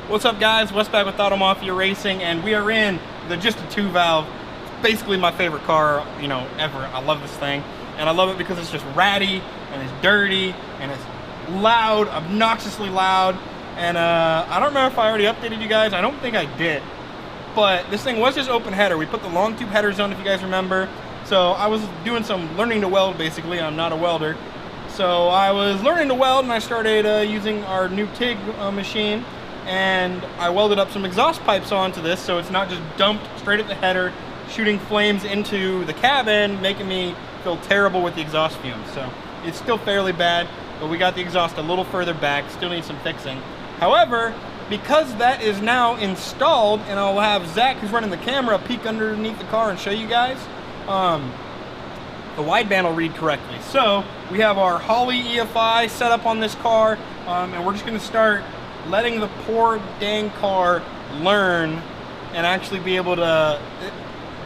What's up, guys? Wes back with Auto Mafia Racing, and we are in the just a 2-valve. Basically my favorite car, ever. I love this thing, and I love it because it's just ratty and it's dirty and it's loud, obnoxiously loud. And I don't remember if I already updated you guys. I don't think I did, but this thing was just open header. We put the long tube headers on, if you guys remember. So I was doing some learning to weld. Basically, I'm not a welder, so I was learning to weld, and I started using our new TIG machine. And I welded up some exhaust pipes onto this, so it's not just dumped straight at the header, shooting flames into the cabin, making me feel terrible with the exhaust fumes. So it's still fairly bad, but we got the exhaust a little further back, still needs some fixing. However, because that is now installed, and I'll have Zach, who's running the camera, peek underneath the car and show you guys, the wideband will read correctly. So we have our Holley EFI set up on this car, and we're just gonna start letting the poor dang car learn and actually be able to,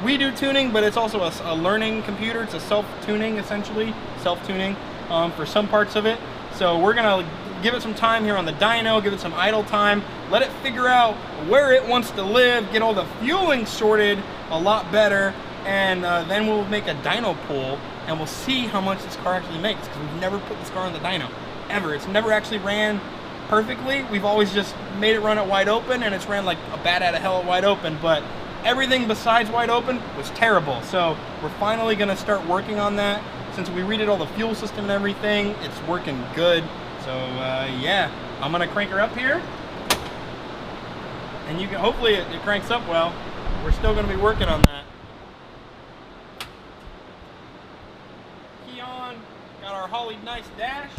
we do tuning, but it's also a learning computer. It's a self-tuning, essentially, self-tuning for some parts of it. So we're gonna give it some time here on the dyno, give it some idle time, let it figure out where it wants to live, get all the fueling sorted a lot better, and then we'll make a dyno pool, and we'll see how much this car actually makes, because we've never put this car on the dyno, ever. It's never actually ran perfectly. We've always just made it run at wide open, and it's ran like a bat out of hell at wide open, but everything besides wide open was terrible. So we're finally gonna start working on that. Since we redid all the fuel system and everything, it's working good. So yeah, I'm gonna crank her up here, and you can, hopefully it cranks up well. We're still gonna be working on that. Key on, got our Holley nice dash.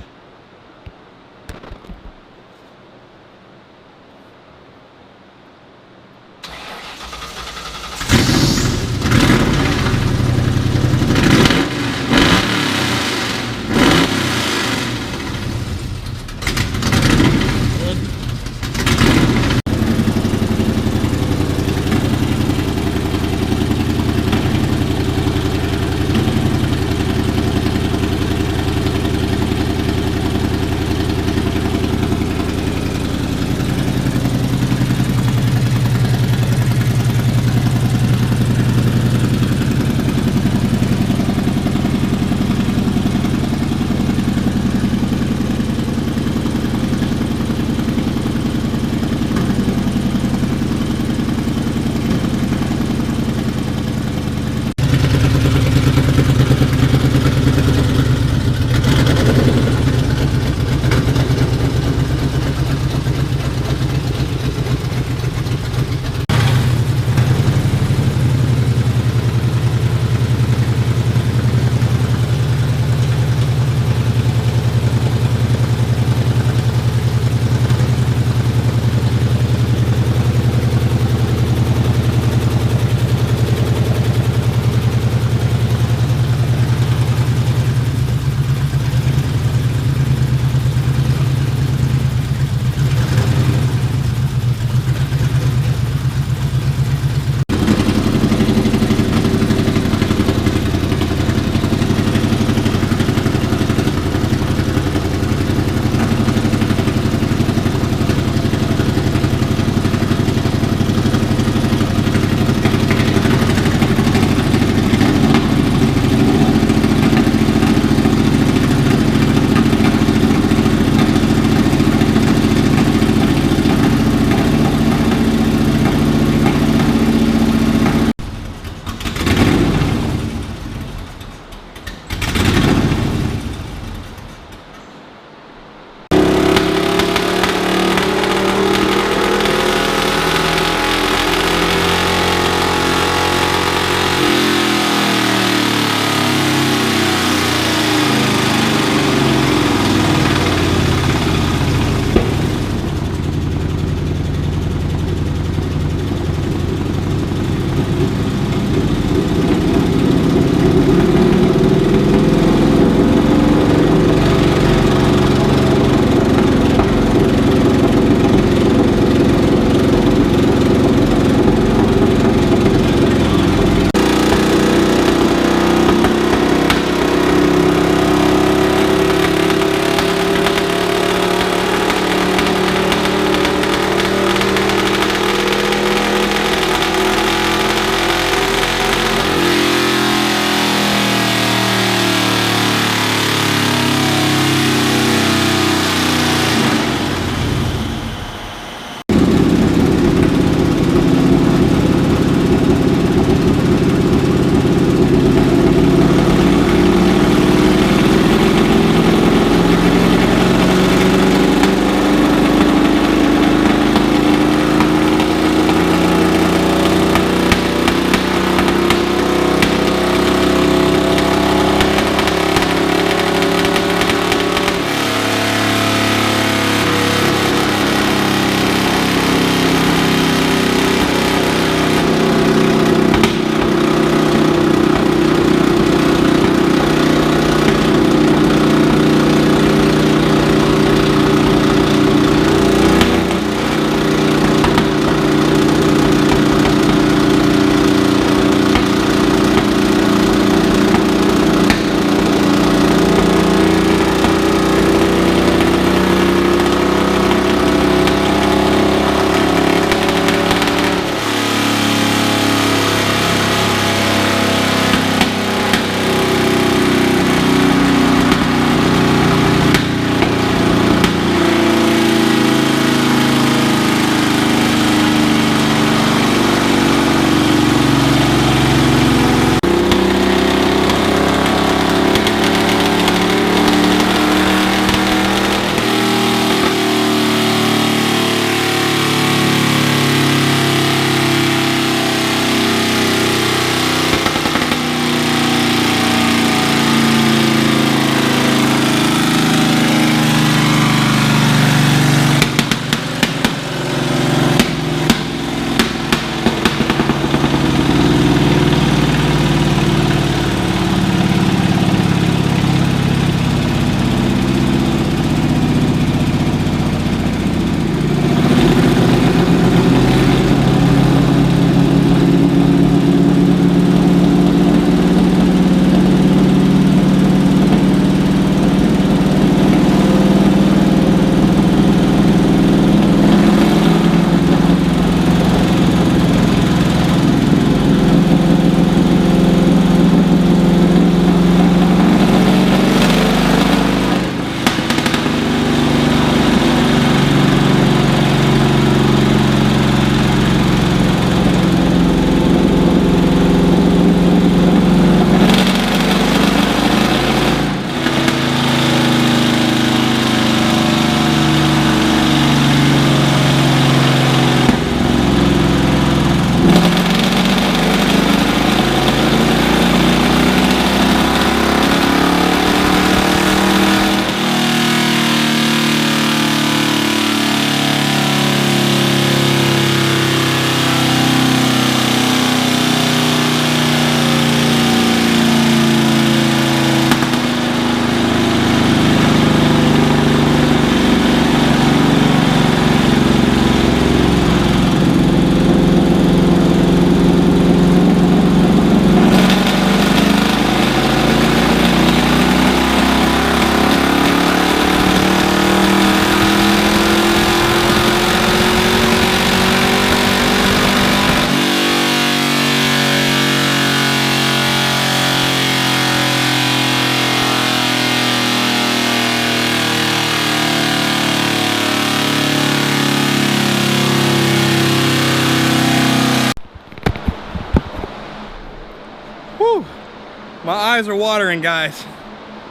My eyes are watering, guys.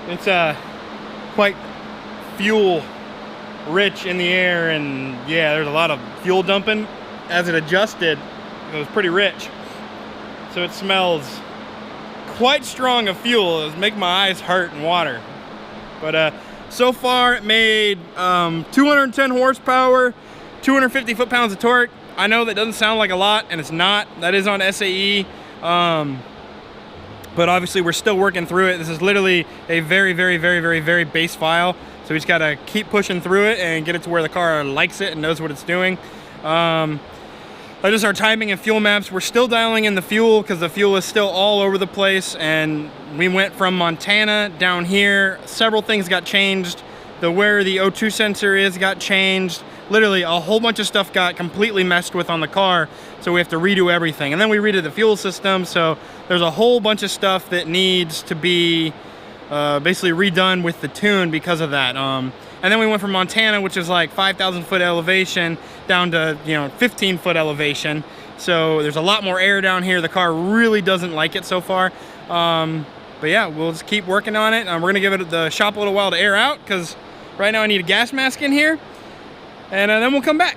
It's quite fuel rich in the air, and yeah, there's a lot of fuel dumping. As it adjusted, it was pretty rich. So it smells quite strong of fuel. It's making my eyes hurt and water. But so far it made 210 horsepower, 250 foot-pounds of torque. I know that doesn't sound like a lot, and it's not. That is on SAE. But obviously we're still working through it. This is literally a very, very, very, very, very base file. So we just gotta keep pushing through it and get it to where the car likes it and knows what it's doing. Just our timing and fuel maps. We're still dialing in the fuel because the fuel is still all over the place, and we went from Montana down here. Several things got changed. Where the O2 sensor is got changed. Literally a whole bunch of stuff got completely messed with on the car, so we have to redo everything. And then we redid the fuel system, so there's a whole bunch of stuff that needs to be basically redone with the tune because of that. And then we went from Montana, which is like 5,000 foot elevation, down to 15 foot elevation. So there's a lot more air down here. The car really doesn't like it so far. But yeah, we'll just keep working on it. We're gonna give it the shop a little while to air out, because right now I need a gas mask in here. And then we'll come back.